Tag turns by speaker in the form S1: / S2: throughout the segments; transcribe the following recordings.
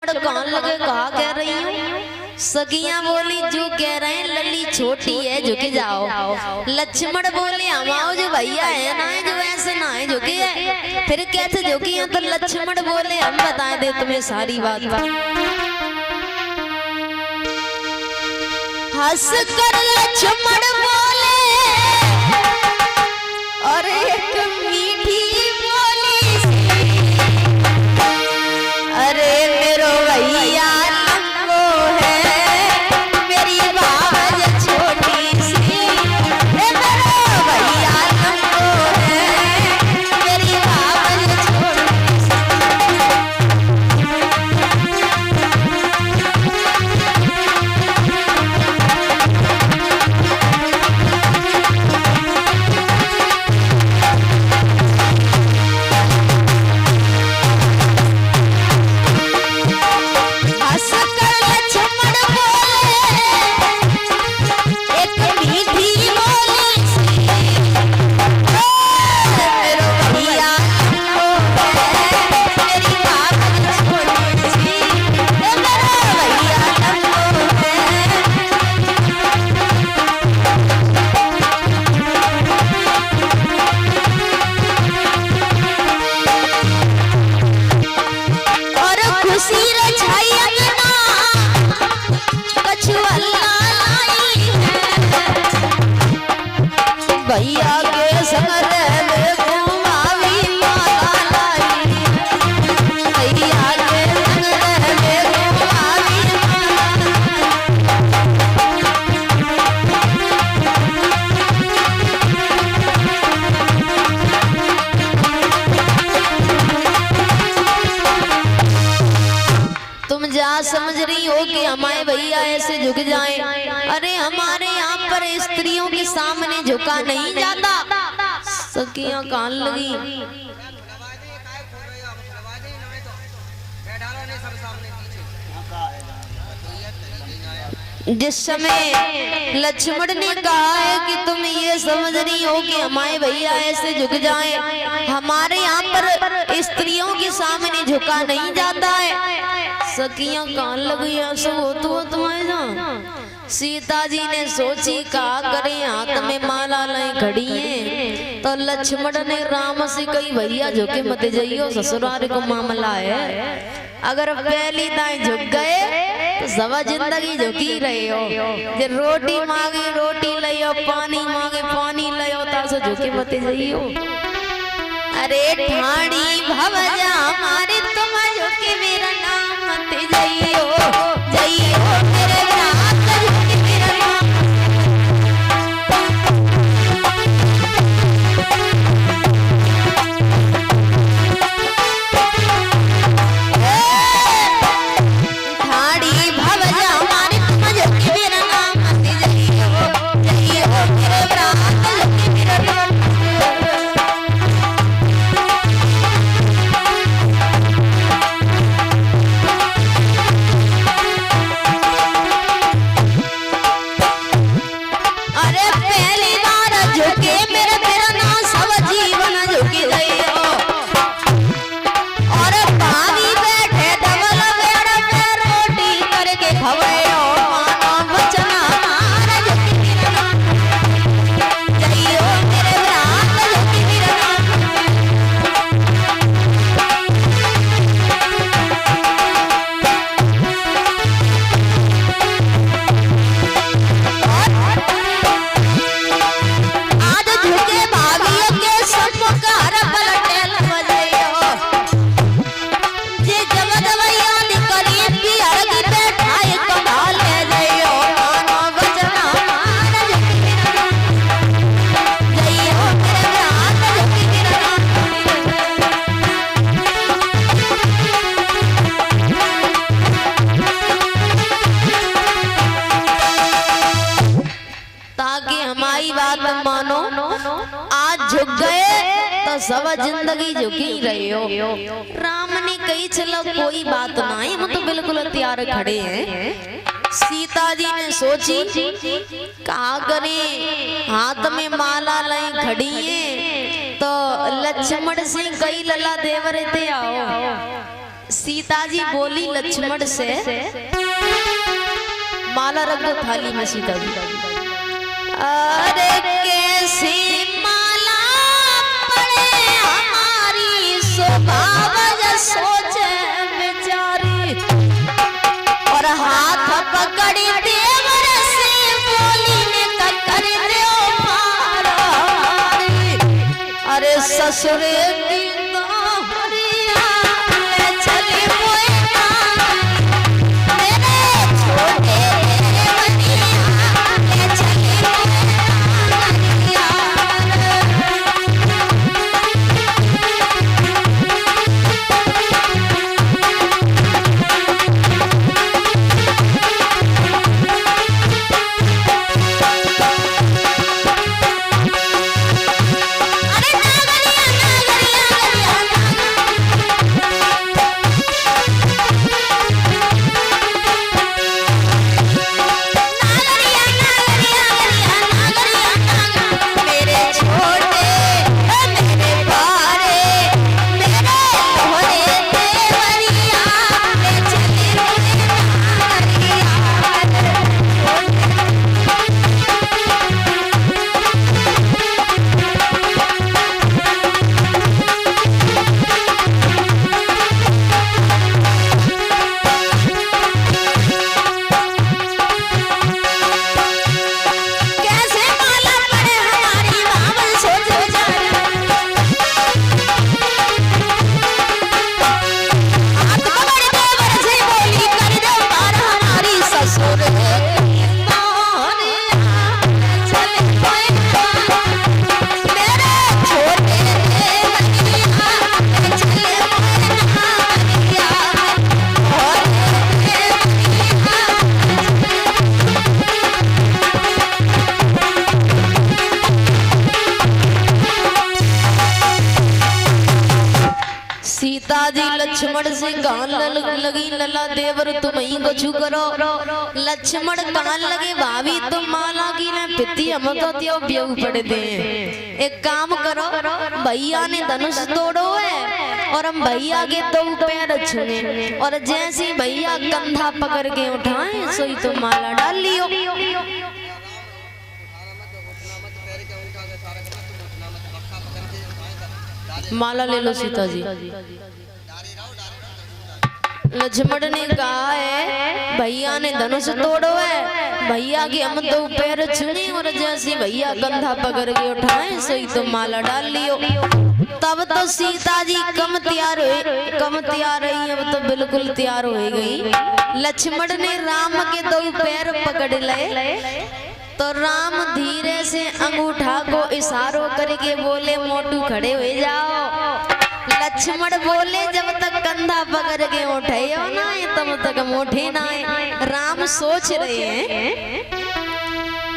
S1: लक्ष्मण कान लगे कहा कह रही हूँ। सखियां बोली जो कह रहे हैं लली छोटी है झुक जाओ। लक्ष्मण बोले हमाओ जो भैया है ना जो ऐसे ना है झुकी है। फिर कैसे झुकी है? तो लक्ष्मण बोले हम बता दे तुम्हें सारी बात। हंस कर लक्ष्मण बोले और एक मीठी बोली अरे मेरो भैया भैया के संग तुम जा समझ रही हो कि हमारे भैया ऐसे झुक जाएं। अरे हमारे यहाँ पर स्त्रियों के सामने झुका नहीं जाता। सखियां कान लगी जिस समय लक्ष्मण ने कहा है कि तुम ये समझ रही हो कि हमारे भैया ऐसे झुक जाएं। हमारे यहाँ पर स्त्रियों के सामने झुका नहीं जाता है। सखियां कान लगी ऐसा हो तो तुम्हारे यहाँ। सीता जी ने सोची कहा करे हाथ में माला लाई खड़ी है। तो लक्ष्मण ने राम से कही भैया झुके मत जाइयो ससुराल को मामला है। अगर पहली दाएं झुक गए तो सब जिंदगी झुकी रहे हो। जे रोटी मांगे रोटी लियो पानी मांगे पानी लियो तो झुके मत जाइयो। अरे ठाणी भवजा हमारे तुम झुके मेरा नाम मत जाइयो जाइयो मेरे रात झुके मेरा नाम। ठाणी भवजा हमारे तुम झुके मेरा नाम मत जाइयो जाइयो मेरे रात झुके मेरा नाम। सब जिंदगी झुकी रहे हो। राम ने कही चलो कोई बात नहीं हम तो बिल्कुल तैयार खड़े हैं। सीता जी ने सोची कहा करें हाथ में माला लाई खड़ी है तो लक्ष्मण से कई लला देवर थे आओ सीता जी बोली लक्ष्मण से, माला रख दो थाली में सीता जी। अरे कैसी माला पड़े हमारी स्वभाव सोचे बेचारी, और हाथ पकड़ी देवर से बोली ने कर दो पार। अरे ससुरे की दोहरिया ले चली मोए मेरे छोटे देवरिया ले चली मोए। सीता जी लक्ष्मण से गान लगी, लला देवर तुम ही कछु करो। लक्ष्मण कान लगे, भाभी तुम माला की न पिती हम तो त्यो ब्याह पड़े दे। एक काम करो, भैया ने धनुष तोड़ो है और हम भैया के दो पैर छूने, और जैसे भैया कंधा पकड़ के उठाए सोई तुम माला डाल लियो। माला ले लो सीता जी। लक्ष्मण ने कहा है भैया ने धनुष तोड़ो है, भैया के हम दो पैर छुने, और जैसे भैया कंधा पकड़ के उठाए सोई तो माला डाल लियो। तब तो सीता जी कम तैयार रही, अब तो बिल्कुल तैयार हो गई। लक्ष्मण ने राम के दो पैर पकड़ ले, तो राम धीरे से अंगूठा को इशारों करके बोले मोटू खड़े हो जाओ। लक्ष्मण बोले जब तक कंधा पकड़ के उठे हो ना तब तक मोटे ना। राम सोच रहे हैं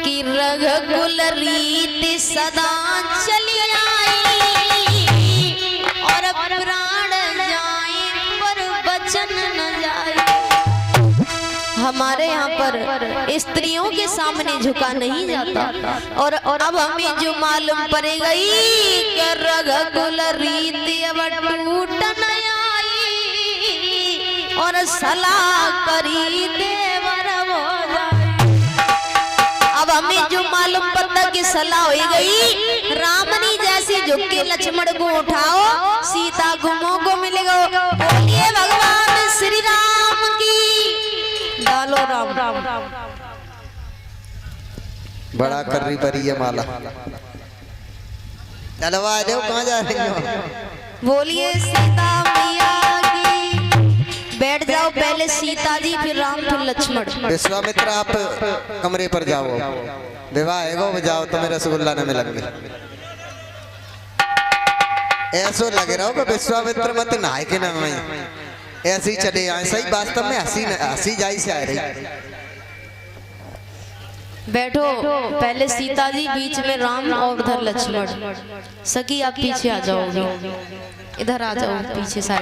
S1: कि रघुकुल रीति सदा चली आई, और प्राण जाए पर वचन न जाए। हमारे यहाँ पर स्त्रियों के सामने झुका नहीं जाता, और अब हमें जो मालूम पड़ गई कि रघुकुल रीति अब टूट न आई, और सलाह करी देवर हो जाए। अब हमें जो मालूम पड़ता कि सलाह हो गई, रामनी जैसी झुक के लक्ष्मण को उठाओ, सीता घुमो को मिलेगा। बोलिए भगवान श्री राम की। डालो राम राम।
S2: बड़ा कर रही परी है माला। चलो आ जाओ, कहाँ जा रही हो?
S1: बोलिए सीता मैया की। बैठ जाओ, पहले सीता जी फिर राम फिर लक्ष्मण।
S2: विश्वामित्र आप कमरे पर जाओ, विवाह है जाओ, तुम्हें रसगुल्ला न मिलेंगे। ऐसो लगे रहो कि विश्वामित्र मत नहाए के न ऐसे ही चले आए। सही वास्तव में हंसी जाई से आ रही।
S1: बैठो, पहले सीता जी, बीच में राम और उधर लक्ष्मण। सखी आप पीछे आ जाओगे, इधर आ जाओ पीछे साइड।